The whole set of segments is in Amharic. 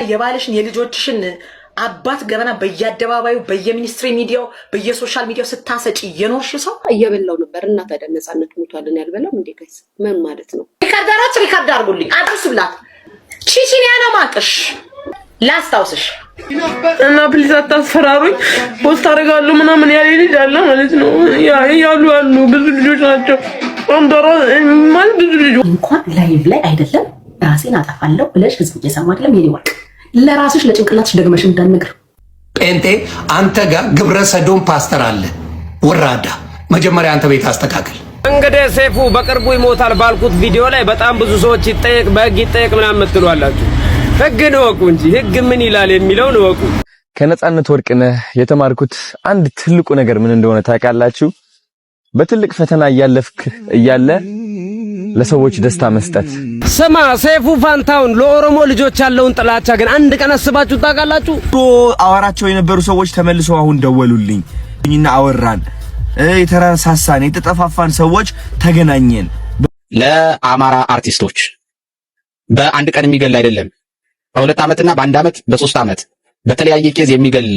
የባልሽን የልጆችሽን አባት ገበና በየአደባባዩ በየሚኒስትሪ ሚዲያው በየሶሻል ሚዲያው ስታሰጪ የኖርሽ ሰው እየበላው ነበር እና ታዲያ ነፃነት ሞቷልን ያልበላው እንዴ? ጋይስ ምን ማለት ነው? ሪካርድ አድርጉልኝ አድርሱ ብላት ቺቺኒያ ነው ማቅሽ ላስታውስሽ እና ፕሊዝ አታስፈራሩኝ። ፖስት አደርጋለሁ ምናምን ያለ ልጅ አለ ማለት ነው። ያሉ ብዙ ልጆች ናቸው። አንደራ ማለት ብዙ ልጆች እንኳን ላይቭ ላይ አይደለም ራሴን አጠፋለሁ ብለሽ ህዝብ እየሰማ አይደለም የኔ ወርቅ ለራስሽ ለጭንቅላትሽ ደግመሽ እንዳትነግር። ጴንጤ አንተ ጋር ግብረ ሰዶም ፓስተር አለ ወራዳ። መጀመሪያ አንተ ቤት አስተካክል። እንግዲህ ሰይፉ በቅርቡ ይሞታል ባልኩት ቪዲዮ ላይ በጣም ብዙ ሰዎች ይጠየቅ በህግ ይጠየቅ ምናምን ምትሏላችሁ። ህግን እወቁ እንጂ ህግ ምን ይላል የሚለውን እወቁ። ከነፃነት ወርቅነህ የተማርኩት አንድ ትልቁ ነገር ምን እንደሆነ ታውቃላችሁ? በትልቅ ፈተና እያለፍክ እያለ ለሰዎች ደስታ መስጠት። ስማ ሰይፉ ፋንታውን ለኦሮሞ ልጆች ያለውን ጥላቻ ግን አንድ ቀን አስባችሁ ታውቃላችሁ? አወራቸው የነበሩ ሰዎች ተመልሰው አሁን ደወሉልኝ እና አወራን። የተራሳሳን የተጠፋፋን ሰዎች ተገናኘን። ለአማራ አርቲስቶች በአንድ ቀን የሚገል አይደለም፣ በሁለት ዓመትና በአንድ ዓመት በሶስት ዓመት በተለያየ ኬዝ የሚገል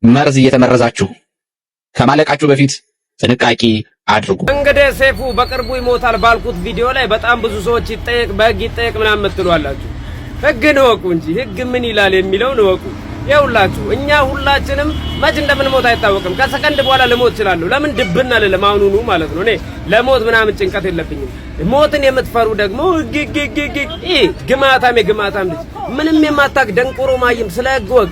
መርዝ እየተመረዛችሁ ከማለቃችሁ በፊት ጥንቃቄ አድርጉ። እንግዲህ ሰይፉ በቅርቡ ይሞታል ባልኩት ቪዲዮ ላይ በጣም ብዙ ሰዎች ይጠየቅ በህግ ይጠየቅ ምናምን ምትሏላችሁ። ህግን እወቁ እንጂ ህግ ምን ይላል የሚለውን እወቁ። ይኸውላችሁ እኛ ሁላችንም መች እንደምንሞት አይታወቅም። ከሰከንድ በኋላ ልሞት እችላለሁ። ለምን ድብና ለለም አሁኑኑ ማለት ነው። እኔ ለሞት ምናምን ጭንቀት የለብኝም። ሞትን የምትፈሩ ደግሞ ግማታም የግማታም ልጅ ምንም የማታክ ደንቆሮ ማይም ስለ ህግ ወቅ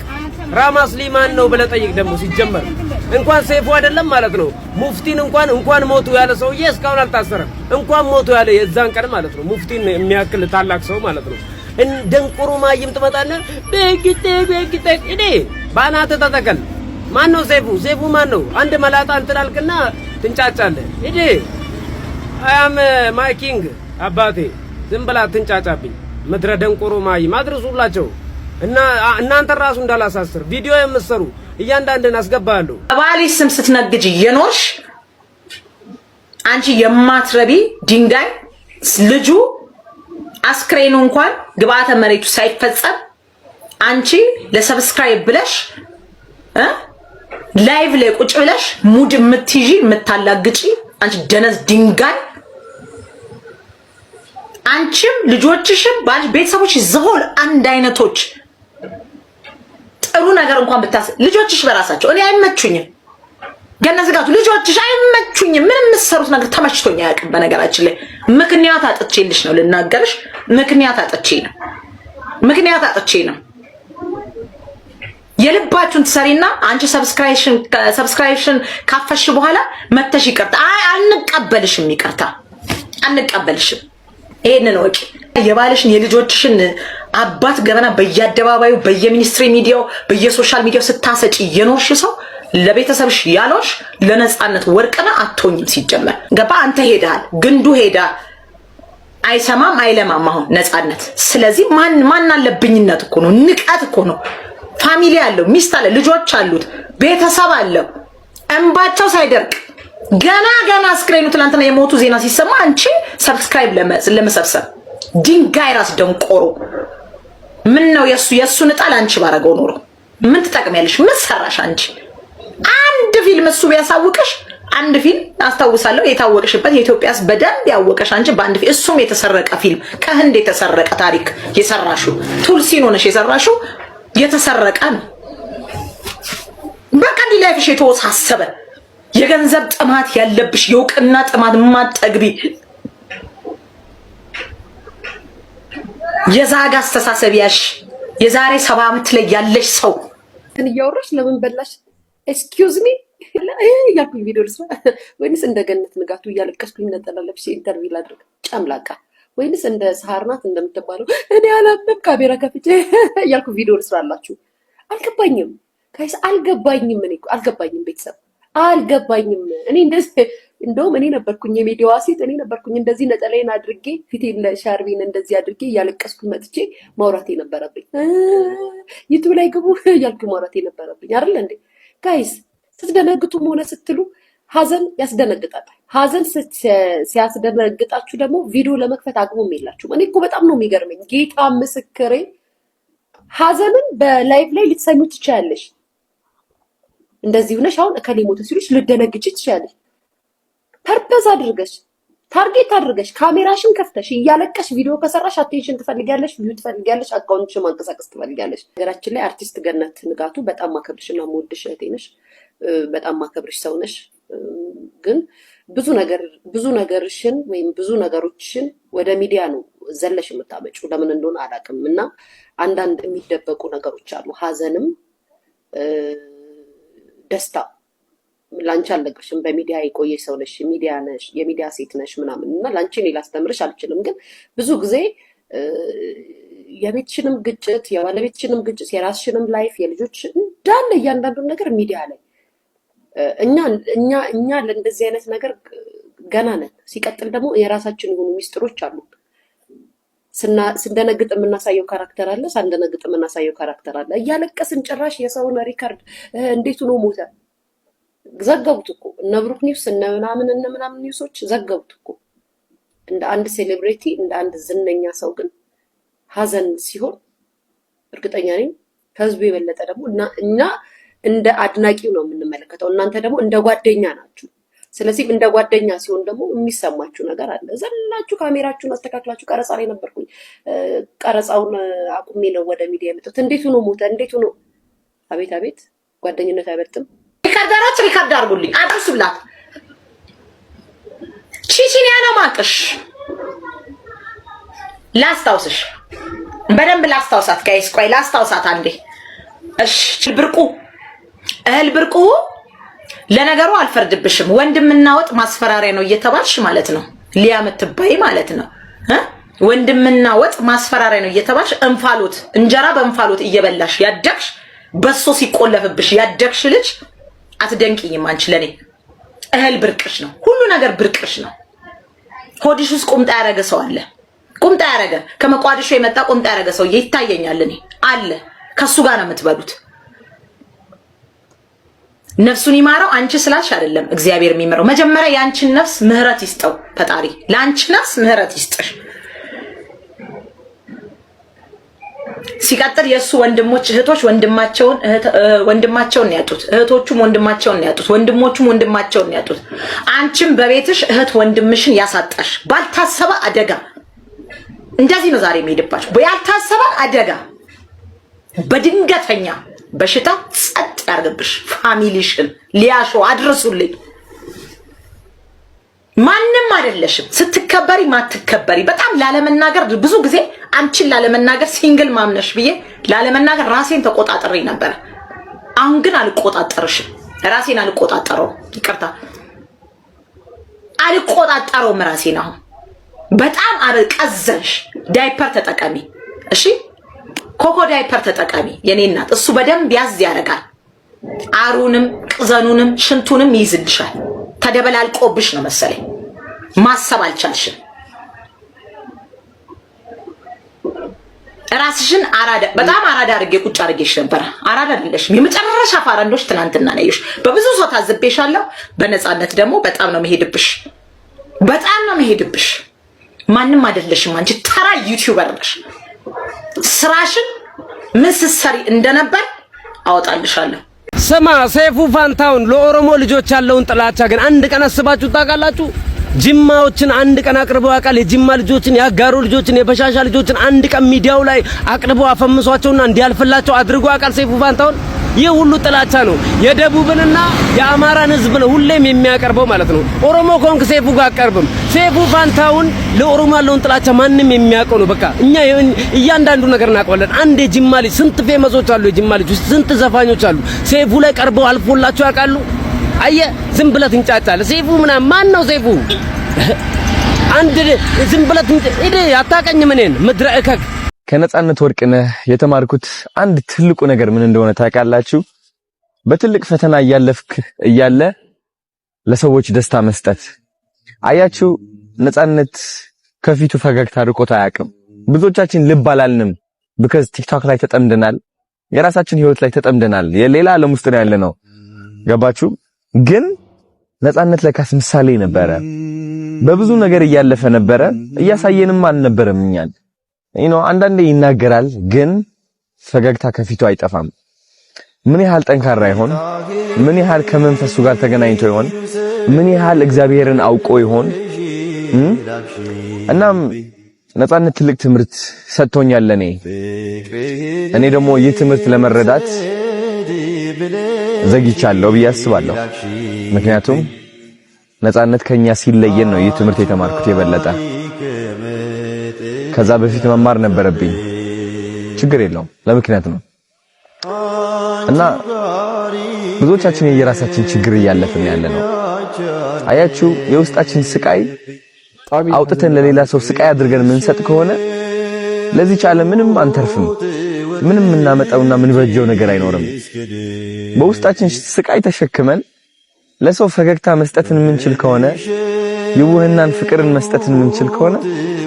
ራማስ ሊማን ነው ብለህ ጠይቅ። ደግሞ ሲጀመር እንኳን ሰይፉ አይደለም ማለት ነው ሙፍቲን እንኳን ሞቱ ያለ ሰውዬ እስካሁን አልታሰረም። እንኳን ሞቱ ያለ የዛን ቀን ማለት ነው ሙፍቲን የሚያክል ታላቅ ሰው ማለት ነው። ደንቆሮ ማይም ትመጣና በግጤ እኔ ባናተ ተተከል። ማን ነው ሰይፉ ማን ነው? አንድ መላጣ እንትን አልክና ትንጫጫለህ። እዴ አያም ማይ ኪንግ አባቴ ዝም ብላ ትንጫጫብኝ። ምድረ ደንቆሮ ማይም አድርሱላቸው እና እናንተ ራሱ እንዳላሳስር ቪዲዮ የምትሰሩ እያንዳንድን አስገባለሁ። ባልሽ ስም ስትነግጂ የኖርሽ አንቺ የማትረቢ ድንጋይ ልጁ አስክሬኑ እንኳን ግብአተ መሬቱ ሳይፈጸም አንቺ ለሰብስክራይብ ብለሽ ላይቭ ላይ ቁጭ ብለሽ ሙድ የምትይዢ የምታላግጪ አንቺ ደነዝ ድንጋይ። አንቺም ልጆችሽም ባልሽ ቤተሰቦች ዘሆል አንድ አይነቶች ጥሩ ነገር እንኳን ብታስ ልጆችሽ በራሳቸው እኔ አይመቹኝም። ገነዝጋቱ ልጆችሽ አይመቹኝም። ምንም የምትሰሩት ነገር ተመችቶኝ አያውቅም። በነገራችን ላይ ምክንያት አጥቼልሽ ነው ልናገርሽ። ምክንያት አጥቼ ነው የልባችሁን ትሰሪና አንቺ ሰብስክራይብሽን ካፈሽ በኋላ መተሽ ይቅርታ አንቀበልሽም። ይቅርታ አንቀበልሽም። ይሄንን ወቂ የባልሽን የልጆችሽን አባት ገበና በየአደባባዩ በየሚኒስትሪ ሚዲያው በየሶሻል ሚዲያው ስታሰጪ የኖርሽ ሰው ለቤተሰብሽ ያሎሽ ለነፃነት ወርቅነህ አትሆኝም። ሲጀመር ገባ አንተ ሄዳል ግንዱ ሄዳል አይሰማም አይለማም አሁን ነፃነት። ስለዚህ ማን አለብኝነት እኮ ነው፣ ንቀት እኮ ነው። ፋሚሊ አለው፣ ሚስት አለ፣ ልጆች አሉት፣ ቤተሰብ አለው። እንባቸው ሳይደርቅ ገና አስክሬኑ ትላንትና የሞቱ ዜና ሲሰማ አንቺ ሰብስክራይብ ለመሰብሰብ ድንጋይ ራስ ደንቆሮ። ምን ነው የሱን ዕጣ አንቺ ባረገው ኖሮ ምን ትጠቅሚያለሽ? ምን ሰራሽ አንቺ? አንድ ፊልም እሱ ቢያሳውቅሽ አንድ ፊልም አስታውሳለሁ የታወቅሽበት የኢትዮጵያስ በደንብ ያወቀሽ አንቺ በአንድ ፊልም እሱም የተሰረቀ ፊልም ከህንድ የተሰረቀ ታሪክ የሰራሽው ቱልሲን ሆነሽ የሰራሽው የተሰረቀ ነው። በቃ ላይፍሽ የተወሳሰበ የገንዘብ ጥማት ያለብሽ የውቅና ጥማት ማጠግቢ የዛጋ አስተሳሰብ ያሽ የዛሬ 70 ዓመት ላይ ያለሽ ሰው እያወራሽ ለምን በላሽ? ኤክስኪውዝ ሚ ያልኩኝ ቪዲዮ ልስራ ወይንስ እንደ ገነት ንጋቱ እያለቀስኩኝ ነጠላ ለብሼ ኢንተርቪው ላድርግ ጨምላቃ? ወይንስ እንደ ሰሃርናት እንደምትባለው እኔ አላምንም ካሜራ ከፍቼ ያልኩ ቪዲዮ ልስራላችሁ? አልገባኝም ጋይስ አልገባኝም። እኔ አልገባኝም ቤተሰብ አልገባኝም። እኔ እንደውም እኔ ነበርኩኝ የሚዲያዋ ሴት እኔ ነበርኩኝ እንደዚህ ነጠላዬን አድርጌ ፊቴን ለሻርቢን እንደዚህ አድርጌ እያለቀስኩኝ መጥቼ ማውራት የነበረብኝ ዩቲዩብ ላይ ግቡ እያልኩ ማውራት የነበረብኝ አይደል እንዴ ጋይስ? ስትደነግጡም ሆነ ስትሉ ሀዘን ያስደነግጣል። ሀዘን ሲያስደነግጣችሁ ደግሞ ቪዲዮ ለመክፈት አቅሙም የላችሁም። እኔ እኮ በጣም ነው የሚገርመኝ ጌታ ምስክሬ። ሀዘንን በላይቭ ላይ ልትሰሚ ትችያለሽ። እንደዚህ ሆነሽ አሁን እከሌ ሞተ ሲሉሽ ልደነግጪ ትችያለሽ። ፐርፐዝ አድርገሽ ታርጌት አድርገሽ ካሜራሽን ከፍተሽ እያለቀሽ ቪዲዮ ከሰራሽ አቴንሽን ትፈልጊያለሽ፣ ቪው ትፈልጊያለሽ፣ አካውንትሽ ማንቀሳቀስ ትፈልጊያለሽ። ነገራችን ላይ አርቲስት ገነት ንጋቱ በጣም ማከብርሽና የምወድሽ እህቴ ነሽ። በጣም ማከብርሽ ሰው ነሽ። ግን ብዙ ነገርሽን ወይም ብዙ ነገሮችሽን ወደ ሚዲያ ነው ዘለሽ የምታመጪው። ለምን እንደሆነ አላውቅም። እና አንዳንድ የሚደበቁ ነገሮች አሉ። ሀዘንም ደስታ ላንቺ አልነግርሽም። በሚዲያ የቆየሽ ሰው ነሽ፣ ሚዲያ ነሽ፣ የሚዲያ ሴት ነሽ ምናምን እና ላንቺ እኔ ላስተምርሽ አልችልም። ግን ብዙ ጊዜ የቤትሽንም ግጭት፣ የባለቤትሽንም ግጭት፣ የራስሽንም ላይፍ፣ የልጆች እንዳለ እያንዳንዱን ነገር ሚዲያ ላይ እኛ ለእንደዚህ አይነት ነገር ገና ነን። ሲቀጥል ደግሞ የራሳችን የሆኑ ሚስጥሮች አሉ። ስንደነግጥ የምናሳየው ካራክተር አለ፣ ሳንደነግጥ የምናሳየው ካራክተር አለ። እያለቀስን ጭራሽ የሰውን ሪካርድ እንዴት ሆኖ ሞተ ዘገቡት እኮ እነ ብሩክ ኒውስ እነ ምናምን ኒውሶች ዘገቡት እኮ። እንደ አንድ ሴሌብሪቲ እንደ አንድ ዝነኛ ሰው ግን ሀዘን ሲሆን እርግጠኛ ነኝ ከህዝቡ የበለጠ ደግሞ እኛ እንደ አድናቂው ነው የምንመለከተው፣ እናንተ ደግሞ እንደ ጓደኛ ናችሁ። ስለዚህ እንደ ጓደኛ ሲሆን ደግሞ የሚሰማችሁ ነገር አለ። ዘላችሁ ካሜራችሁን አስተካክላችሁ ቀረጻ ላይ ነበርኩኝ፣ ቀረጻውን አቁሜ ነው ወደ ሚዲያ የመጣሁት፣ እንዴት ሆኖ ሞተ፣ እንዴት ሆኖ አቤት አቤት። ጓደኝነት አይበልጥም። ሪካርዳራች ሪካርድ አድርጉልኝ፣ አድርሱላት። ቺቺኒያ ነው ማቅሽ። ላስታውስሽ፣ በደንብ ላስታውሳት ጋይስ። ቆይ ላስታውሳት አንዴ። እሺ ብርቁ እህል ብርቁ፣ ለነገሩ አልፈርድብሽም። ወንድምና ወጥ ማስፈራሪያ ነው እየተባልሽ ማለት ነው። ሊያ ምትባይ ማለት ነው። ወንድምና ወጥ ማስፈራሪያ ነው እየተባልሽ እንፋሎት እንጀራ በእንፋሎት እየበላሽ ያደግሽ፣ በሶ ሲቆለፍብሽ ያደግሽ ልጅ አትደንቂኝም አንቺ። ለኔ እህል ብርቅሽ ነው፣ ሁሉ ነገር ብርቅሽ ነው። ሆዲሽ ውስጥ ቁምጣ ያረገ ሰው አለ። ቁምጣ ያረገ ከመቋድሾ የመጣ ቁምጣ ያረገ ሰው ይታየኛል እኔ አለ። ከሱ ጋር ነው የምትበሉት። ነፍሱን ይማረው። አንቺ ስላልሽ አይደለም እግዚአብሔር የሚመረው። መጀመሪያ ያንቺን ነፍስ ምህረት ይስጠው ፈጣሪ። ለአንቺ ነፍስ ምህረት ይስጥሽ። ሲቀጥል የሱ ወንድሞች እህቶች ወንድማቸውን ያጡት፣ እህቶቹም ወንድማቸውን ያጡት፣ ወንድሞቹም ወንድማቸውን ያጡት። አንቺም በቤትሽ እህት ወንድምሽን ያሳጣሽ ባልታሰበ አደጋ። እንደዚህ ነው ዛሬ የሚሄድባችሁ። ያልታሰበ አደጋ በድንገተኛ በሽታ ጸጥ ያርገብሽ። ፋሚሊሽን ሊያሾ አድርሱልኝ። ማንንም አይደለሽም ስትከበሪ ማትከበሪ። በጣም ላለመናገር ብዙ ጊዜ አንቺን ላለመናገር ሲንግል ማምነሽ ብዬ ላለመናገር ራሴን ተቆጣጥሬ ነበር። አሁን ግን አልቆጣጠርሽም። ራሴን አልቆጣጠረው። ይቅርታ አልቆጣጠረውም ራሴን። አሁን በጣም አበቀዘንሽ። ዳይፐር ተጠቀሚ እሺ። ኮኮ ዳይፐር ተጠቀሚ የኔ እናት። እሱ በደንብ ያዝ ያደርጋል። አሩንም ቅዘኑንም ሽንቱንም ይይዝልሻል። ተደበላልቆብሽ ነው መሰለኝ። ማሰብ አልቻልሽም። ራስሽን አራዳ በጣም አራዳ አድርጌ ቁጭ አድርጌሽ ነበር። አራዳ አይደለሽም። የመጨረሻ ፋራንዶች ትናንትና ነይሽ። በብዙ ሰው ታዝቤሻለሁ። በነፃነት ደግሞ በጣም ነው መሄድብሽ። በጣም ነው መሄድብሽ። ማንንም አይደለሽም አንቺ ተራ ዩቲዩበር ነሽ። ስራሽን ምን ስትሰሪ እንደነበር አወጣልሻለሁ። ስማ ሰይፉ ፋንታውን ለኦሮሞ ልጆች ያለውን ጥላቻ ግን አንድ ቀን አስባችሁ ታውቃላችሁ? ጅማዎችን አንድ ቀን አቅርበው ያውቃል? የጅማ ልጆችን፣ ያጋሩ ልጆችን፣ የበሻሻ ልጆችን አንድ ቀን ሚዲያው ላይ አቅርበው አፈምሷቸውና እንዲያልፍላቸው አድርጎ ያውቃል ሰይፉ ፋንታውን? ይህ ሁሉ ጥላቻ ነው። የደቡብንና የአማራን ህዝብ ነው ሁሌም የሚያቀርበው ማለት ነው። ኦሮሞ ኮንክ ሰይፉ ጋር አቀርብም። ሰይፉ ፋንታውን ለኦሮሞ ያለውን ጥላቻ ማንም የሚያውቀው ነው። በቃ እኛ እያንዳንዱ ነገር እናውቀዋለን። አንድ የጅማ ልጅ ስንት ፌመሶች አሉ፣ የጅማ ልጅ ውስጥ ስንት ዘፋኞች አሉ። ሰይፉ ላይ ቀርበው አልፎላቸው ያውቃሉ? አየ ዝም ብለት እንጫጫለህ። ሰይፉ ምናምን ማን ነው ሰይፉ? አንድ ዝም ብለት እዴ አታውቀኝም እኔን ምድረ እከክ። ከነጻነት ወርቅነህ የተማርኩት አንድ ትልቁ ነገር ምን እንደሆነ ታውቃላችሁ? በትልቅ ፈተና እያለፍክ እያለ ለሰዎች ደስታ መስጠት። አያችሁ፣ ነጻነት ከፊቱ ፈገግታ ርቆት አያውቅም። ብዙዎቻችን ልብ አላልንም። because ቲክቶክ ላይ ተጠምደናል፣ የራሳችን ህይወት ላይ ተጠምደናል፣ የሌላ ዓለም ውስጥ ነው ያለነው። ገባችሁ? ግን ነጻነት ለካስ ምሳሌ ነበረ። በብዙ ነገር እያለፈ ነበረ፣ እያሳየንም አልነበረም እኛን። አንዳንዴ ይናገራል ግን ፈገግታ ከፊቱ አይጠፋም። ምን ያህል ጠንካራ ይሆን? ምን ያህል ከመንፈሱ ጋር ተገናኝቶ ይሆን? ምን ያህል እግዚአብሔርን አውቆ ይሆን? እናም ነፃነት ትልቅ ትምህርት ሰጥቶኛል ለኔ። እኔ ደግሞ ይህ ትምህርት ለመረዳት ዘግይቻለሁ ብዬ አስባለሁ። ምክንያቱም ነፃነት ከኛ ሲለየን ነው ይህ ትምህርት የተማርኩት የበለጠ። ከዛ በፊት መማር ነበረብኝ። ችግር የለውም፣ ለምክንያት ነው። እና ብዙዎቻችን የራሳችን ችግር እያለፍን ያለ ነው። አያችሁ፣ የውስጣችን ስቃይ አውጥተን ለሌላ ሰው ስቃይ አድርገን ምንሰጥ ከሆነ ለዚህ ዓለም ምንም አንተርፍም። ምንም እናመጣውና ምንበጀው ነገር አይኖርም። በውስጣችን ስቃይ ተሸክመን ለሰው ፈገግታ መስጠትን ምንችል ከሆነ፣ የውህናን ፍቅርን መስጠትን ምንችል ከሆነ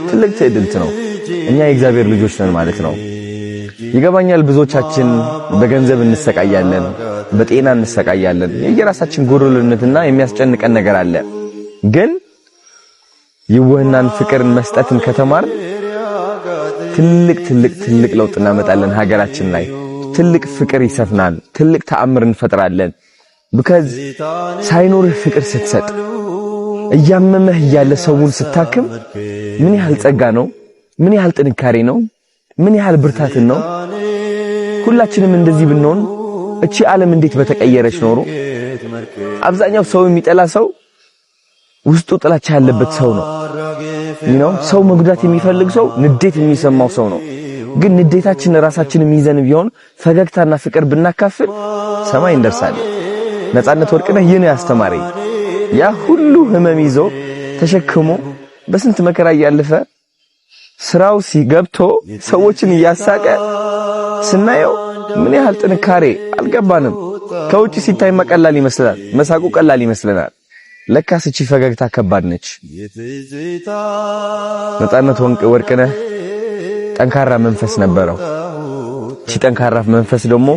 ትልቅ ትዕድልት ነው። እኛ የእግዚአብሔር ልጆች ነን ማለት ነው። ይገባኛል። ብዙዎቻችን በገንዘብ እንሰቃያለን፣ በጤና እንሰቃያለን። የየራሳችን ጎደሎነትና የሚያስጨንቀን ነገር አለ። ግን የውህናን ፍቅርን መስጠትን ከተማር ትልቅ ለውጥ እናመጣለን። ሀገራችን ላይ ትልቅ ፍቅር ይሰፍናል። ትልቅ ተአምር እንፈጥራለን። because ሳይኖርህ ፍቅር ስትሰጥ እያመመህ ያለ ሰውን ስታክም ምን ያህል ጸጋ ነው? ምን ያህል ጥንካሬ ነው? ምን ያህል ብርታትን ነው? ሁላችንም እንደዚህ ብንሆን እቺ ዓለም እንዴት በተቀየረች ኖሮ። አብዛኛው ሰው የሚጠላ ሰው ውስጡ ጥላቻ ያለበት ሰው ነው። ሰው መጉዳት የሚፈልግ ሰው ንዴት የሚሰማው ሰው ነው። ግን ንዴታችን ራሳችንን ይዘን ቢሆን ፈገግታና ፍቅር ብናካፍል ሰማይ እንደርሳለን። ነፃነት ወርቅነህ ይህን ያስተማሪ ያ ሁሉ ህመም ይዞ ተሸክሞ በስንት መከራ ያለፈ ስራው ሲገብቶ ሰዎችን ያሳቀ ስናየው ምን ያህል ጥንካሬ አልገባንም። ከውጪ ሲታይ መቀላል ይመስላል፣ መሳቁ ቀላል ይመስለናል። ለካስ እቺ ፈገግታ ከባድ ነች። ነፃነት ወርቅነህ ጠንካራ መንፈስ ነበረው። እቺ ጠንካራ መንፈስ ደግሞ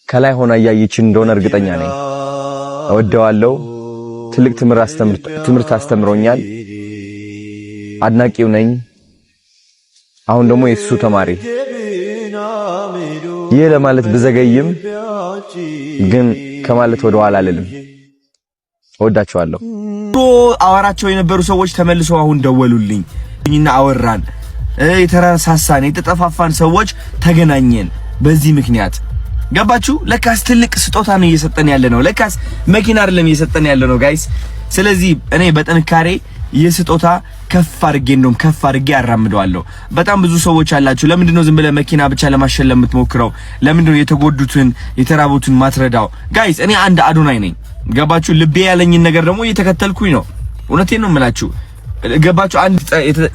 ከላይ ሆና ያየችን እንደሆነ እርግጠኛ ነኝ። እወደዋለሁ። ትልቅ ትምህርት አስተምሮኛል። አድናቂው ነኝ። አሁን ደግሞ የሱ ተማሪ። ይህ ለማለት ብዘገይም ግን ከማለት ወደ ኋላ አልልም። እወዳቸዋለሁ። አወራቸው የነበሩ ሰዎች ተመልሰው አሁን ደወሉልኝ እና አወራን። የተራሳሳን የተጠፋፋን ሰዎች ተገናኘን። በዚህ ምክንያት ገባችሁ? ለካስ ትልቅ ስጦታ ነው እየሰጠን ያለ ነው። ለካስ መኪና አይደለም እየሰጠን ያለ ነው ጋይስ። ስለዚህ እኔ በጥንካሬ የስጦታ ከፍ አድርጌ አራምደዋለሁ። በጣም ብዙ ሰዎች አላችሁ፣ ለምንድነው ዝም ብለህ መኪና ብቻ ለማሸለም የምትሞክረው? ለምንድነው የተጎዱትን የተራቡትን ማትረዳው? ጋይስ እኔ አንድ አዶናይ ነኝ። ገባችሁ? ልቤ ያለኝን ነገር ደግሞ እየተከተልኩኝ ነው። እውነቴን ነው የምላችሁ። ገባችሁ? አንድ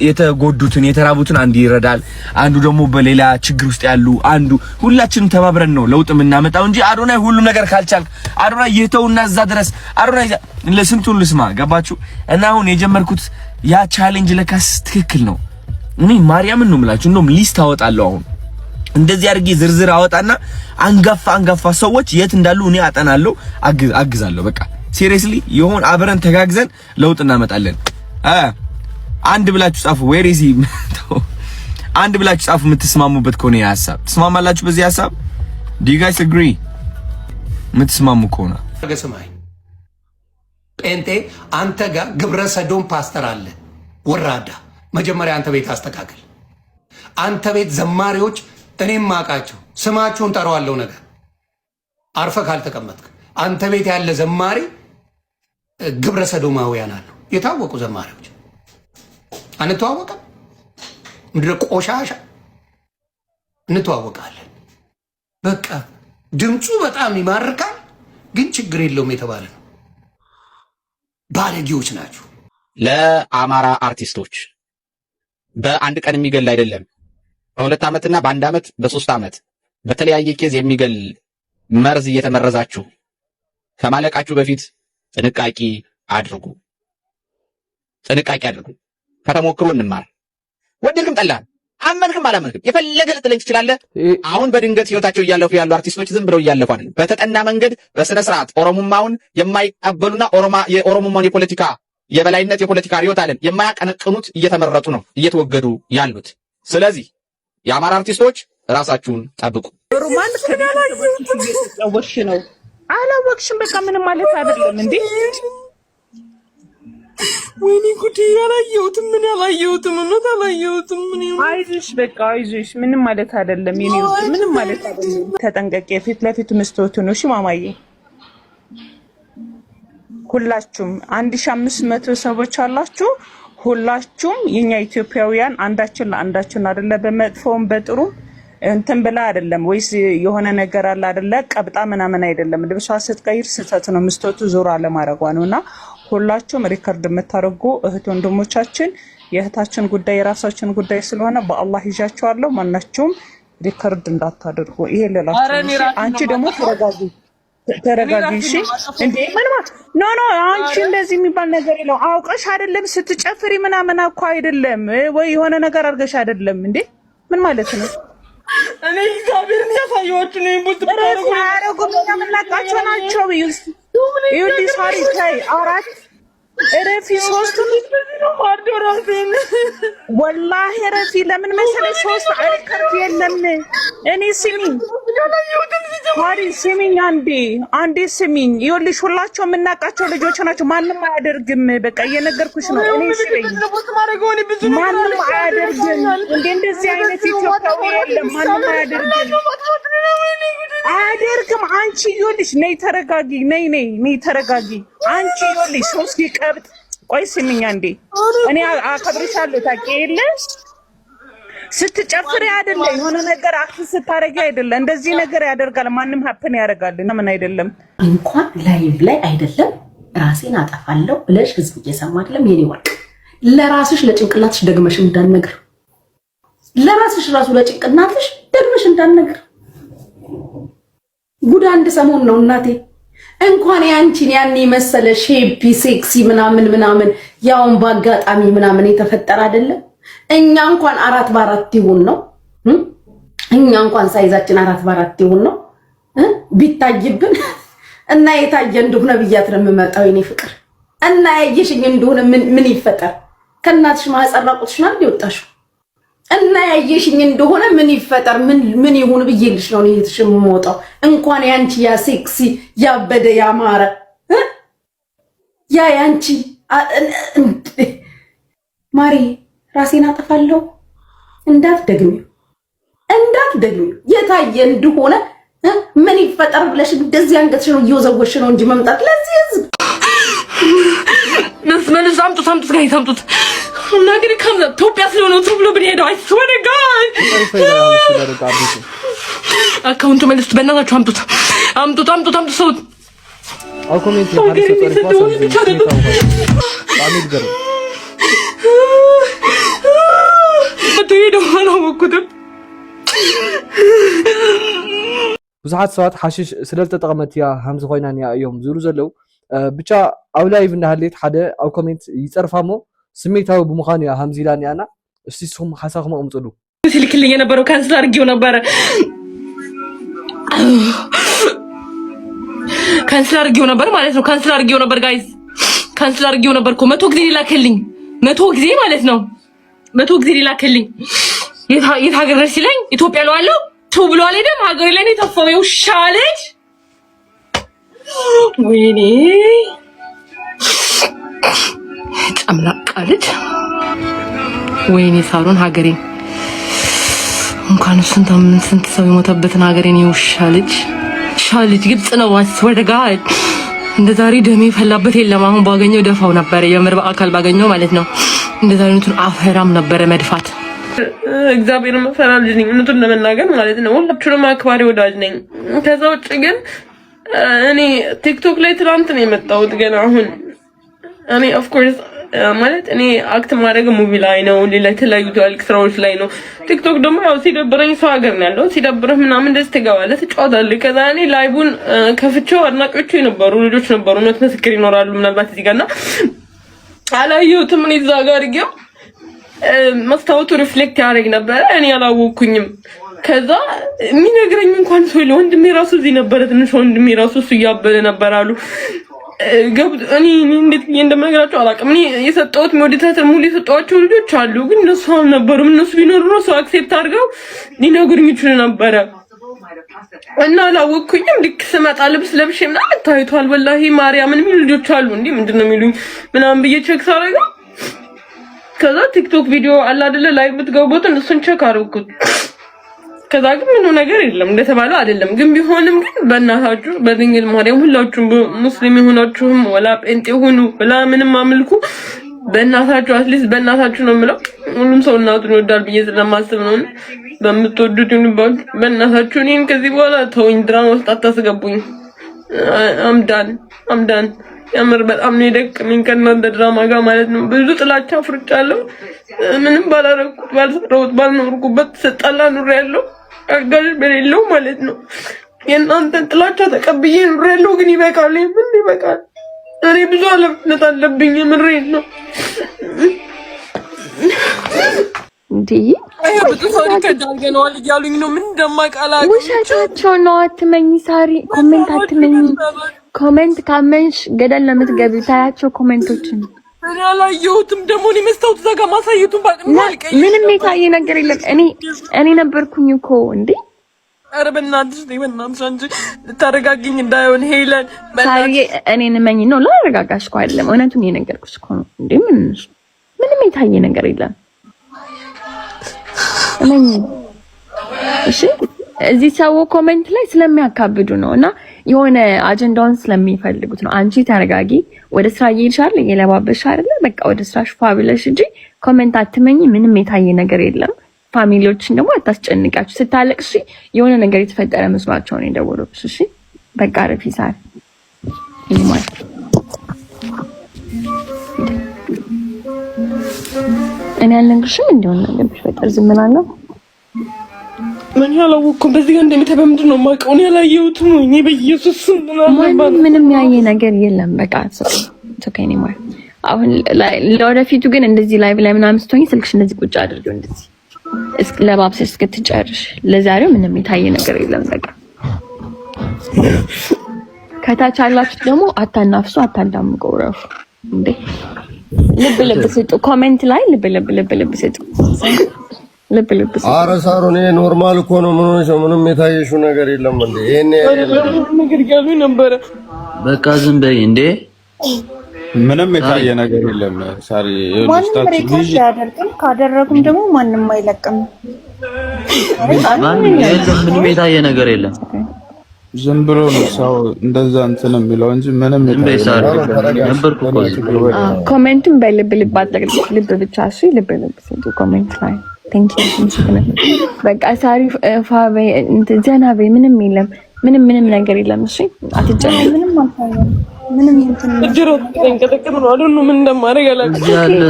የተጎዱትን የተራቡትን አንድ ይረዳል፣ አንዱ ደግሞ በሌላ ችግር ውስጥ ያሉ አንዱ፣ ሁላችንም ተባብረን ነው ለውጥ የምናመጣው እንጂ አዶናይ ሁሉም ነገር ካልቻልክ አዶናይ ይተውና እዛ ድረስ አዶናይ ለስንቱን ልስማ። ገባችሁ? እና አሁን የጀመርኩት ያ ቻሌንጅ ለካስ ትክክል ነው። እኔ ማርያምን ነው የምላችሁ። እንደውም ሊስት አወጣለሁ አሁን እንደዚህ አድርጌ ዝርዝር አወጣና አንጋፋ ሰዎች የት እንዳሉ እኔ አጠናለሁ፣ አግዛለሁ። በቃ ሲሪየስሊ ይሁን አብረን ተጋግዘን ለውጥ እናመጣለን። አንድ ብላችሁ ጻፉ። where is he? አንድ ብላችሁ ጻፉ የምትስማሙበት ከሆነ ሐሳብ ትስማማላችሁ። በዚህ ሐሳብ do you guys agree? የምትስማሙ ከሆነ ገሰማይ ጴንጤ አንተ ጋር ግብረ ሰዶም ፓስተር አለ ወራዳ። መጀመሪያ አንተ ቤት አስተካክል። አንተ ቤት ዘማሪዎች እኔም ማቃቸው ስማቸውን ጠራዋለሁ ነገር አርፈ ካልተቀመጥክ አንተ ቤት ያለ ዘማሪ ግብረ ሰዶማውያን አሉ። የታወቁ ዘማሪዎች አንተዋወቀም? ምድረ ቆሻሻ እንተዋወቃለን። በቃ ድምፁ በጣም ይማርካል፣ ግን ችግር የለውም የተባለ ነው። ባለጌዎች ናቸው። ለአማራ አርቲስቶች በአንድ ቀን የሚገል አይደለም፣ በ2 ዓመትና በ1 ዓመት በ3 ዓመት በተለያየ ኬዝ የሚገል መርዝ እየተመረዛችሁ ከማለቃችሁ በፊት ጥንቃቄ አድርጉ። ከተሞክሮ እንማር። ወደድክም ጠላህም አመንክም አላመንክም የፈለገ ልትለኝ ትችላለህ። አሁን በድንገት ህይወታቸው እያለፉ ያሉ አርቲስቶች ዝም ብለው እያለፉ አይደለም። በተጠና መንገድ በስነ ስርዓት ኦሮሞማውን የማይቀበሉና የኦሮሞማውን የፖለቲካ የበላይነት የፖለቲካ ሪዮት አለን የማያቀነቅኑት እየተመረጡ ነው እየተወገዱ ያሉት። ስለዚህ የአማራ አርቲስቶች ራሳችሁን ጠብቁ። ሮማን ከወሽ ነው አላወቅሽም። በቃ ምንም ማለት አይደለም እንዴ። ወይኔ ጉዴ! ያላየሁትም ምን ያላየሁትም ነው ታላየሁትም ምን አይዞሽ፣ በቃ አይዞሽ፣ ምንም ማለት አይደለም። የኔ ውድ ምንም ማለት አይደለም። ተጠንቀቂ። ፊት ለፊት መስታወቱ ነው። እሺ ማማዬ፣ ሁላችሁም 1500 ሰዎች አላችሁ። ሁላችሁም የኛ ኢትዮጵያውያን አንዳችን ለአንዳችን አይደለ በመጥፎም በጥሩም እንትን ብላ አይደለም ወይስ የሆነ ነገር አለ አይደለ ቀብጣ ምናምን አይደለም። ልብሷ ስትቀይር ስህተት ነው። መስታወቱ ዞር አለማረጓ ነውና ሁላችሁም ሪከርድ የምታደርጉ እህት ወንድሞቻችን የእህታችን ጉዳይ የራሳችን ጉዳይ ስለሆነ በአላህ ይዣችኋለሁ። ማናችሁም ሪከርድ እንዳታደርጉ። ይሄ ለላችሁ። አንቺ ደግሞ ተረጋጊ እሺ። እንዴ ምንማት ኖ አንቺ እንደዚህ የሚባል ነገር የለው። አውቀሽ አይደለም ስትጨፍሪ ምናምን እኮ አይደለም ወይ የሆነ ነገር አድርገሽ አይደለም እንዴ። ምን ማለት ነው? እኔ እግዚአብሔርን ያሳየኋችሁ ነው። ቡት አረጉ ምን ላቃቸው ናቸው? ይኸውልሽ ሳሪ ታይ አራት ረፊ ሶስቱ ወላሂ ረፊ ለምን መሰለሽ ሶስት አይከርት የለም። እኔ ስሚኝ ሳሪ ስሚኝ፣ አንዴ ስሚኝ። ይኸውልሽ ሁላቸው የምናውቃቸው ልጆች ናቸው። ማንም አያደርግም። በቃ እየነገርኩሽ ነው። እኔ ስሚኝ ማንም አያደርግም። እንደዚህ አይነት ኢትዮጵያዊ የለም። ማንም አያደርግም። አንቺ ይኸውልሽ ነይ ተረጋጊ፣ ነይ ተረጋጊ። አንቺ ይኸውልሽ ሶስት ይቀብጥ። ቆይ ስሚኝ አንዴ፣ እኔ አከብርሻለሁ። ታውቂ የለ ስትጨፍሪ አይደለ የሆነ ነገር አክስ ስታረጊ አይደለ እንደዚህ ነገር ያደርጋል። ማንም ሀፕን ያደርጋል። ምን አይደለም እንኳን ላይቭ ላይ አይደለም ራሴን አጠፋለሁ ብለሽ ህዝብ እየሰማ አይደለም። የኔ ወርቅ ለራስሽ ለጭንቅላትሽ ደግመሽ እንዳትነግር፣ ለራስሽ ራሱ ለጭንቅላትሽ ደግመሽ እንዳትነግር። ጉድ አንድ ሰሞን ነው እናቴ። እንኳን ያንቺን ያን መሰለ ሼፒ ሴክሲ ምናምን ያውን በአጋጣሚ ምናምን የተፈጠረ አይደለም። እኛ እንኳን 4x4 ይሁን ነው። እኛ እንኳን ሳይዛችን 4x4 ይሁን ነው ቢታይብን እና የታየ እንደሆነ ብያት ነው የምመጣው የኔ ፍቅር። እና ያየሽኝ እንደሆነ ምን ይፈጠር? ከእናትሽ ማህፀን ራቁትሽና እንደወጣሽው እና ያየሽኝ እንደሆነ ምን ይፈጠር? ምን ይሁን ብዬልሽ ነው እየተሽም የምወጣው። እንኳን ያንቺ ያ ሴክሲ ያበደ ያማረ ያ ያንቺ ማሪ ራሴን አጠፋለሁ እንዳትደግሚው የታየ እንደሆነ ምን ይፈጠር ብለሽ እንደዚህ አንገትሽን እየወዘወሽ ነው እንጂ መምጣት ለዚህ ህዝብ መስመልስ አምጡት ጋር ይታምጡት እና ግን ካምዛ ኢትዮጵያ ስለሆነ ተብሎ ብንሄደው አይስወደ ጋር አካውንቱ መልስት በእናታችሁ አምጡት ሰው አው ኮሜንት ያርሰው ብዙሓት ሰባት ሓሽሽ ስለልተጠቀመት ያ ሃምዚ ኮይናን ያ እዮም ዝብሉ ዘለው ብቻ ኣብ ላይቭ እናሃለይት ሓደ ኣብ ኮሜንት ይፀርፋሞ ስሜታዊ ብምዃኑ ያ ሃምዚ ኢላን ያና እስቲ ንስኹም ሓሳብኩም ኣቅምጡሉ። ሲልክልኝ የነበረው ካንስል አድርጌው ነበር ማለት ነው። ካንስል አድርጌው ነበር ጋይዝ፣ ካንስል አድርጌው ነበር እኮ 100 ጊዜ ላከልኝ 100 ጊዜ ማለት ነው። 100 ጊዜ ላከልኝ። የት ሀገር ነሽ ሲለኝ ኢትዮጵያ ለዋለው ቱ ብሎ አልሄደም። ሀገሬ ላይ ነው የጠፋው የውሻ ልጅ። ወይኔ ጨምላቃ ልጅ፣ ወይኔ ሳሮን ሀገሬን እንኳን ስንት ሰው የሞተበትን ሀገሬን የውሻ ልጅ ግብጽ ነው ወደጋ እንደ ዛሬ ደሜ ፈላበት የለም። አሁን ባገኘው ደፋው ነበር የምር በአካል ባገኘው ማለት ነው። እንደዛ አይነቱን አፈራም ነበር መድፋት። እግዚአብሔር መፈራ ልጅ ነኝ እውነቱን ለመናገር ማለት ነው። ሁላችሁንም አክባሪ ወዳጅ ነኝ። ከዛ ውጭ ግን እኔ ቲክቶክ ላይ ትላንት ነው የመጣሁት። ግን አሁን እኔ ኦፍ ኮርስ ማለት እኔ አክት ማድረግ ሙቪ ላይ ነው፣ ሌላ የተለያዩ ትላልቅ ስራዎች ላይ ነው። ቲክቶክ ደግሞ ያው ሲደብረኝ ሰው ሀገር ነው ያለው። ሲደብረህ ምናምን ደስ ትገባለህ፣ ትጫወታለህ። ከዛ እኔ ላይቡን ከፍቼው አድናቂዎቹ የነበሩ ልጆች ነበሩ፣ እውነት ምስክር ይኖራሉ ምናልባት እዚህ ጋርና አላየሁትም። እኔ እዛ ጋር ይገው መስታወቱ ሪፍሌክት ያደርግ ነበር፣ እኔ አላወኩኝም። ከዛ የሚነግረኝ እንኳን ሰው ወንድሜ ራሱ እዚህ ነበረ፣ ትንሽ ወንድሜ ራሱ እሱ እያበደ ነበር አሉ። እኔ እንዴት እንደምነግራቸው አላውቅም። እኔ የሰጠሁት ሞዴሬተር ሙሉ የሰጠኋቸው ልጆች አሉ፣ ግን እነሱ አልነበሩም። እነሱ ቢኖሩ ነው ሰው አክሴፕት አድርገው ሊነግሩኝ ይችሉ ነበረ እና አላወቅኩኝም። ልክ ስመጣ ልብስ ለብሼ ምናምን ታይቷል። ወላሂ ማርያምን የሚሉ ልጆች አሉ። እንዴ ምንድነው የሚሉኝ ምናምን ብዬ ቼክ ሳደርገው ከዛ ቲክቶክ ቪዲዮ አለ አይደለ ላይ የምትገቡትን እሱን ቼክ አድርጉት። ከዛ ግን ምንም ነገር የለም እንደተባለው አይደለም። ግን ቢሆንም ግን በእናታችሁ በድንግል ማርያም ሁላችሁም ሙስሊም የሆናችሁም ወላ ጴንጤ ሆኑ ወላ ምንም አምልኩ በእናታችሁ አትሊስት በእናታችሁ ነው የምለው። ሁሉም ሰው እናቱን ይወዳል ብዬ ስለማስብ ነው። በምትወዱት ይሁንባችሁ በእናታችሁ። እኔን ከዚህ በኋላ ተውኝ፣ ድራማ ውስጥ አታስገቡኝ። አምዳን ያምር በጣም ነው የደከመኝ ከእናንተ ድራማ ጋር ማለት ነው። ብዙ ጥላቻ አፍርቻለሁ። ምንም ባላረኩት ባልሰራሁት ባልኖርኩበት ስጠላ ኑሬያለሁ። አጋዥ በሌለው ማለት ነው። የእናንተን ጥላቻ ተቀብዬ ኑሬያለሁ። ግን ይበቃል። ምን ይበቃል? እኔ ብዙ ኃላፊነት አለብኝ። ምሬን ነው እንዴ ብዙ ሰው ከዳገነዋል እያሉኝ ነው። ምን እንደማቃላቅ ውሸታቸው ነው። አትመኝ ሳሪ፣ ኮሜንት አትመኝ። ኮሜንት ካመንሽ ገደል ለምትገቢ ታያቸው ኮሜንቶችን። እኔ አላየሁትም። ደግሞ እኔ መስታወት እዛ ጋር ማሳየቱን ባቅማልቀኝ ምንም የታየ ነገር የለም። እኔ ነበርኩኝ እኮ እንዴ። ኧረ በእናትሽ አንቺ ልታረጋግኝ እንዳይሆን ሄለን ሳሪ፣ እኔን እመኝ ነው። ላረጋጋሽ እኮ አይደለም፣ እውነቱን እየነገርኩሽ እኮ ነው። እንዴ ምንም የታየ ነገር የለም። እመኝ እሺ። እዚህ ሰው ኮሜንት ላይ ስለሚያካብዱ ነው እና የሆነ አጀንዳውን ስለሚፈልጉት ነው። አንቺ ተረጋጊ። ወደ ስራ እየሄድሻል፣ እየለባበሽ አይደለ? በቃ ወደ ስራሽ ፏ ብለሽ እንጂ ኮሜንት አትመኝ። ምንም የታየ ነገር የለም። ፋሚሊዎችን ደግሞ አታስጨንቂያችሁ። ስታለቅሽ የሆነ ነገር የተፈጠረ መስሏቸው ነው የደወሉልሽ። እሺ በቃ ረፊ ሳሪ ይማል እኔ አልነግርሽም እንደሆነ ነገር ቢፈጠር ዝም እላለሁ። ምን ያላወቅኩም በዚህ ጋር እንደሚታ በምንድን ነው የማውቀው? እኔ ያላየሁትም ነው። እኔ በኢየሱስ ምንም ያየ ነገር የለም። በቃ ተከኝ ነው ማለት አሁን ለወደፊቱ ግን እንደዚህ ላይቭ ላይ ምናምን ስትሆኝ ስልክሽ እንደዚህ ቁጭ አድርጊው እንደዚህ እስኪ ለባብሰሽ እስክትጨርሽ። ለዛሬው ምንም የታየ ነገር የለም። በቃ ከታች አላችሁ ደግሞ አታናፍሱ፣ አታዳምቁ፣ ረፉ እንዴ። ልብ ስጡ፣ ኮሜንት ላይ ልብ ስጡ። ልብ ስጡ። ኧረ ሳሮን ይሄ ኖርማል እኮ ነው። ምን ሆነሽ? ምንም የታየሽው ነገር የለም እንዴ? ይሄኔ ነገር ያሉኝ ነበረ። በቃ ዝም በይ እንዴ። ምንም የታየ ነገር የለም ሳሪ። ማንም ሪኮርድ ያደርግም ካደረጉም ደግሞ ማንም አይለቅም። ምንም የታየ ነገር የለም። ዝም ብሎ ነው ሰው እንደዛ እንትን የሚለው እንጂ ምንም ኮሜንቱን በልብ አጠቅልሽ ልብ ብቻ እሺ። ልብ ስጡ ኮሜንት ላይ ቴንክ ዩ። በቃ ሳሪ ፋበ ዘና በይ። ምንም የለም። ምንም ነገር የለም። እሺ አትጨነቂ። ምንም አልታየም። ምንም እንትን እጅሮት ተንቀጠቀጥ ነው አይደል? ምን እንደማደርግ አላውቅም።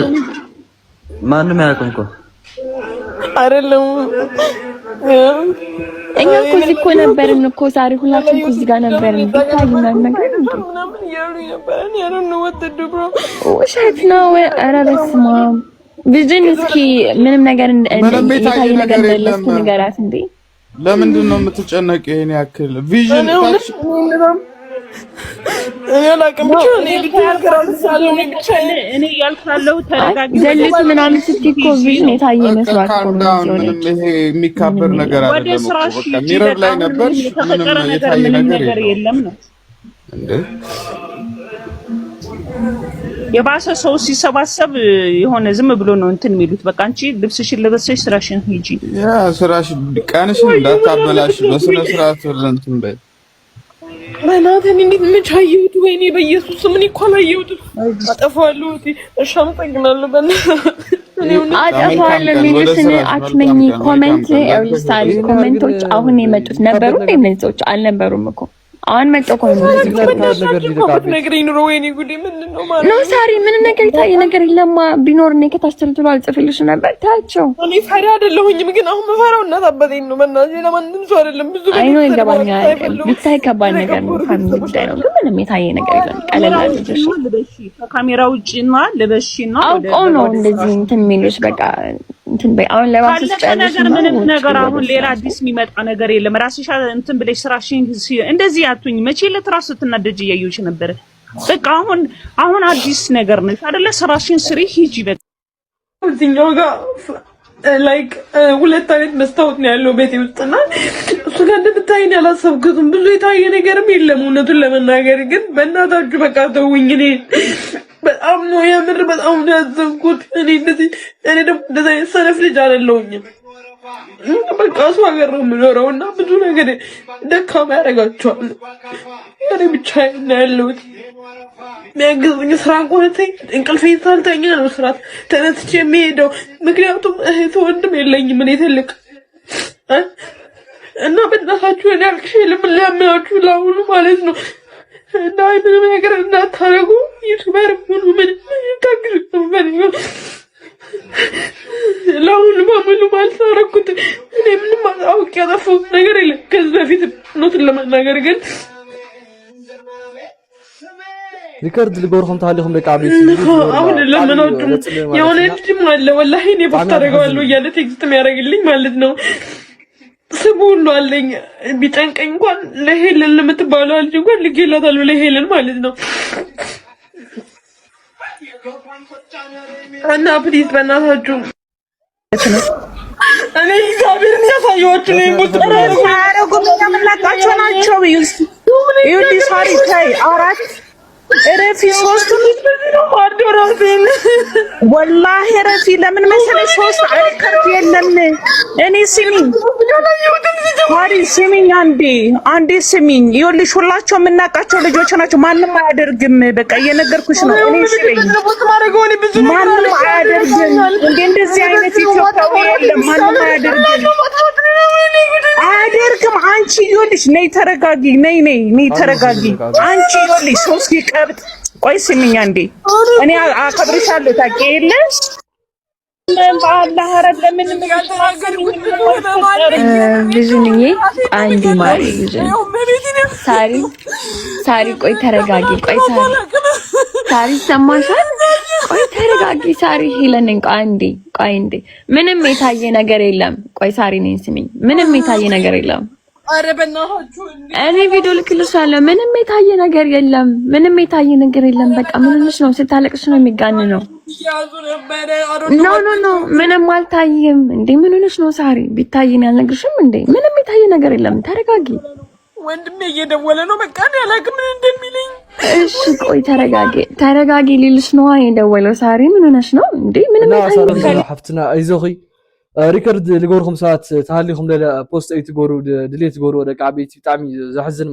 ማንም አያውቅም እኮ አይደለም። እኛ እኮ እዚህ እኮ ነበርን እኮ ዛሬ ሁላችን እኮ እዚህ ጋር ነበርን። ታዩና ነገር ምናምን እያሉኝ ነበር። እኔ ያለው ወጥዱ ብሮ ውሸት ነው። ኧረ በስመ አብ ቪዥን እስኪ ምንም ነገር የታየ ነገር እንደለስኩ ንገራት እንዴ። ለምንድን ነው የምትጨነቂ ይሄን ያክል? ቪዥን እኔ አላውቅም። ብቻ እኔ እኔ ያልካለው ተረጋግጥ ዘልቱ ምናምን ስትይ እኮ ቪዥን የታየ መስሏት ነው። ምንም ይሄ የሚካበር ነገር አይደለም። በቃ ሚረር ላይ ነበር። ምንም የታየ ነገር የለም ነው እንዴ። የባሰ ሰው ሲሰባሰብ የሆነ ዝም ብሎ ነው እንትን የሚሉት። በቃ አንቺ ልብስሽን ለበሰሽ ስራሽን ሂጂ። ያ ስራሽ ቀንሽን እንዳታበላሽ በስነ ስርዓት እንትን በይ። በእናትህ እንዴት ምቻየሁት? ወይኔ በኢየሱስ ምን እኮ አላየሁትም። አጠፋለሁ። እሺ አመሰግናለሁ። አጠፋለሁ የሚሉትን አትመኝ። ኮሜንት ኤርሊስታሪ ኮሜንቶች አሁን የመጡት ነበሩ እንዴ? እነዚህዎች አልነበሩም እኮ አሁን መጥቶ ነገር ይኑሮ። ወይኔ ጉዴ ምንድን ነው ማለት ነው? ሳሪ ምን ነገር የታየ ነገር የለማ። ቢኖር እኔ ከታስተልትሎ አልጽፍልሽ ነበር። ታቸው እኔ ፈሪ አይደለሁኝም፣ ግን አሁን መፈራው እናት አባቴን ነው። በእናትህ ለማንም ሰው አይደለም። ብዙ አይ ነው ይገባኛል። ብታይ ከባድ ነገር ነው። ፋሚሊ ጉዳይ ነው፣ ግን ምንም የታየ ነገር የለም። ቀለል አድርገሽ ከካሜራ ውጪና ለበሽና አውቀው ነው እንደዚህ እንትን የሚሉሽ። በቃ እንትን በይ አሁን ለባስሽ ጨርሽ ምንም ነገር አሁን ሌላ አዲስ የሚመጣ ነገር የለም። ራስሽ እንትን ብለሽ ስራሽን እንደዚህ አትሁኝ። መቼ ለትራስ ስትናደጅ እያየሁሽ ነበር። በቃ አሁን አዲስ ነገር ነሽ አይደለ? ስራሽን ስሪ ሂጂ። በቃ እዚህኛው ጋር ላይክ ሁለት አይነት መስታወት ነው ያለው ቤቴ ውስጥና እሱ ጋር እንደምታይኝ አላሰብኩትም። ብዙ የታየ ነገርም የለም እውነቱን ለመናገር ግን በእናታችሁ በቃ ተውኝ። እኔ በጣም ነው የምር በጣም ነው ያዘንኩት። እኔ ደግሞ እንደዛ ሰነፍ ልጅ አይደለሁኝም። በቃ እሱ ሀገር ነው የምኖረው እና ብዙ ነገር ደካማ ያደርጋቸዋል። እኔ ብቻዬን ነው ያለሁት። የሚያግዙኝ ስራ እንኳን እንቅልፌን ሳልተኛ ነው ስራት ተነስቼ የሚሄደው። ምክንያቱም እህት ወንድም የለኝም እኔ ትልቅ እና በእናታችሁ እኔ አልቅሼ ለምን ሊያምናችሁ ለአሁኑ ማለት ነው እና ምንም ነገር እንዳታረጉ ዩቱበር ሁሉ ምን ታግዙ ነው ለአሁኑ በሙሉ ማለት አደረኩት። እኔ ምንም አውቄ ያጠፋሁት ነገር የለም ከዚህ በፊት ኖትን ለመናገር ግን ሪከርድ ልጎርኩም ታለኩም ደቃ ቤት አሁን ለምናችሁ የሆነ ልጅም አለ ወላሂ እኔ ፖስት አደርገዋለሁ እያለ ቴክስት የሚያደርግልኝ ማለት ነው። ስሙ ሁሉ አለኝ ቢጨንቀኝ እንኳን ለሄለን ለምትባለው ልጅ እንኳን ልጌላታለሁ ለሄለን ማለት ነው። እና ፕሊዝ በእናታችሁ እኔ እግዚአብሔርን ያሳየኋችሁ ነው ሙጥራ አረጉም የምናቃቸው ናቸው። ይኸውልሽ ሳሪ ታይ አራት ረፊ ሶስት ነው ማዶራሴን ወላሂ ረፊ ለምን መሰለሽ ሶስት አይከርት የለም። እኔ ስሚኝ ሳሪ ስሚኝ አንዴ ስሚኝ። ይኸውልሽ ሁላቸው የምናቃቸው ልጆች ናቸው። ማንም አያደርግም። በቃ እየነገርኩሽ ነው። እኔ ስሚኝ ማንም አያደርግም። እንደዚህ አይነት ኢትዮጵያዊ የለም። ማንም አያደርግም። አንቺ ይኸውልሽ ነይ ተረጋጊ። ነይ ተረጋጊ። አንቺ ይኸውልሽ ሶስት ይቀብጥ ቆይ ስሚኝ አንዴ እኔ አከብርሻለሁ ታውቂ የለ በአላህ ረብ ለምን ልጅንዬ አንዴ ማሪ ልጅን ሳሪ ቆይ ተረጋጊ። ቆይ ሳሪ ሰማሻል? ቆይ ተረጋጊ ሳሪ ሄለንን ቆይ አንዴ ምንም የታየ ነገር የለም። ቆይ ሳሪ ነኝ ስሚኝ ምንም የታየ ነገር የለም። አረ በእናታችሁ እኔ ቪዲዮ ልክልሻለሁ። ምንም የታየ ነገር የለም። በቃ ምን ሆነሽ ነው? ስታለቅሽ ነው የሚጋነነው። ኖ ምንም አልታየም። እንዴ ምን ሆነሽ ነው ሳሪ? ቢታየን ያልነግርሽም እንዴ? ምንም የታየ ነገር የለም። ተረጋጊ። ወንድሜ እየደወለ ነው። በቃ እኔ አላውቅም ምን እንደሚለኝ። እሺ ቆይ ተረጋጊ ሊልሽ ነው የደወለው። ሳሪ ምን ሆነሽ ነው እንዴ? ምንም የታየ ነገር ሐፍትና አይዞኺ ሪከርድ ልጎርኩም ሰዓት ተሃሊኩም ለፖስት እይት ጎሩ ድሌት ጎሩ ደቃ ቤት ብጣዕሚ ዘሕዝን